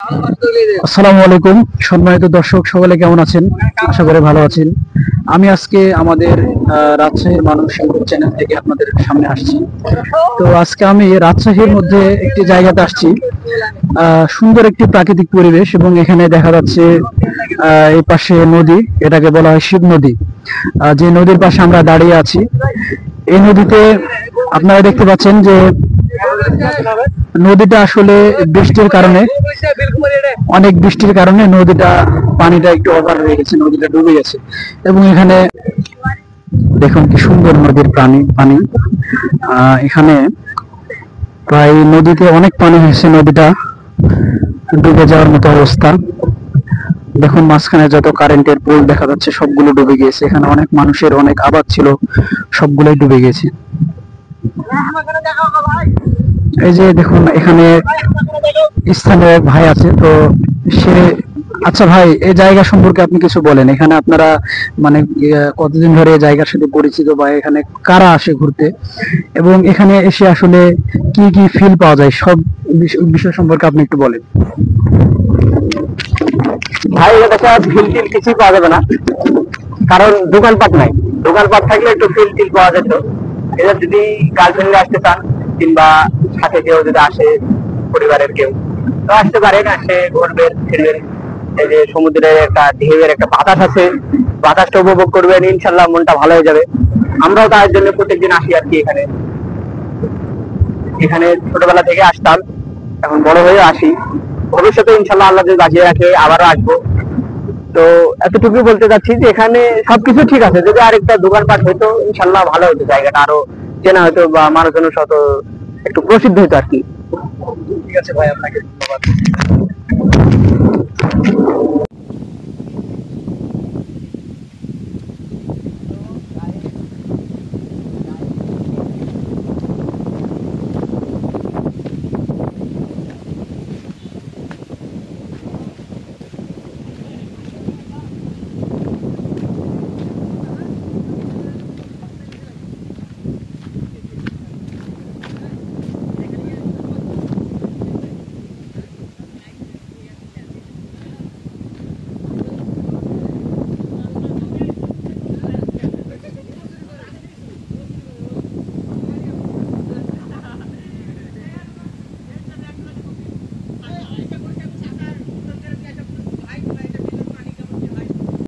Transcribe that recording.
আসসালামু আলাইকুম, সম্মানিত দর্শক সকলে কেমন আছেন? আশা করি ভালো আছেন। আমি আজকে আমাদের রাজশাহীর মানুষ ইউটিউব চ্যানেল থেকে আপনাদের সামনে আসছি। তো আজকে আমি রাজশাহীর মধ্যে একটি জায়গাতে আসছি। সুন্দর একটি প্রাকৃতিক পরিবেশ এবং এখানে দেখা যাচ্ছে এই পাশে নদী, এটাকে বলা হয় শিব নদী। যে নদীর পাশে আমরা দাঁড়িয়ে আছি, এই নদীতে আপনারা দেখতে পাচ্ছেন যে নদীটা আসলে অনেক বৃষ্টির কারণে নদীটা পানিটা একটু ওভার হয়ে গেছে, নদীটা ডুবে গেছে। এবং এখানে দেখুন কি সুন্দর নদীর পানি। এখানে প্রায় নদীতে অনেক পানি হয়েছে, নদীটা ডুবে যাওয়ার মতো অবস্থা। দেখুন মাঝখানে যত কারেন্টের পোল দেখা যাচ্ছে সবগুলো ডুবে গিয়েছে। এখানে অনেক মানুষের অনেক আবাদ ছিল, সবগুলোই ডুবে গেছে। এই যে দেখুন এখানে স্থানীয় এক ভাই আছে, তো সে, আচ্ছা ভাই, এই জায়গা সম্পর্কে আপনি কিছু বলেন। এখানে আপনারা মানে কতদিন ধরে এই জায়গার সাথে পরিচিত, বা এখানে কারা আসে ঘুরতে, এবং এখানে এসে আসলে কি কি ফিল পাওয়া যায়, সব বিষয় সম্পর্কে আপনি একটু বলেন। ভাই এটা ফিল টিল কিছুই পাওয়া যাবে না, কারণ দোকানপাট নাই। দোকানপাট থাকলে একটু ফিল টিল পাওয়া যেত। এবার যদি গার্লফ্রেন্ড আসতে চান, কিংবা সাথে কেউ যদি আসে, পরিবারের কেউ, তো আসতে পারেন, আসে ঘুরবেন ফিরবেন। এই যে সমুদ্রের একটা ঢেউয়ের একটা বাতাস আছে, বাতাসটা উপভোগ করবেন, ইনশাল্লাহ মনটা ভালো হয়ে যাবে। আমরাও তার জন্য প্রত্যেকদিন আসি আর কি। এখানে এখানে ছোটবেলা থেকে আসতাম, এখন বড় হয়ে আসি। ভবিষ্যতে ইনশাল্লাহ আল্লাহ যদি বাঁচিয়ে রাখে আবারও আসবো। তো এতটুকু বলতে চাচ্ছি যে এখানে সবকিছু ঠিক আছে, যদি আরেকটা দোকানপাট হইতো ইনশাল্লাহ ভালো হতো, জায়গাটা আরো চেনা হতো বা মানুষজনের সাথে একটু প্রসিদ্ধ হতো আর কি। ঠিক আছে ভাই, আপনাকে ধন্যবাদ।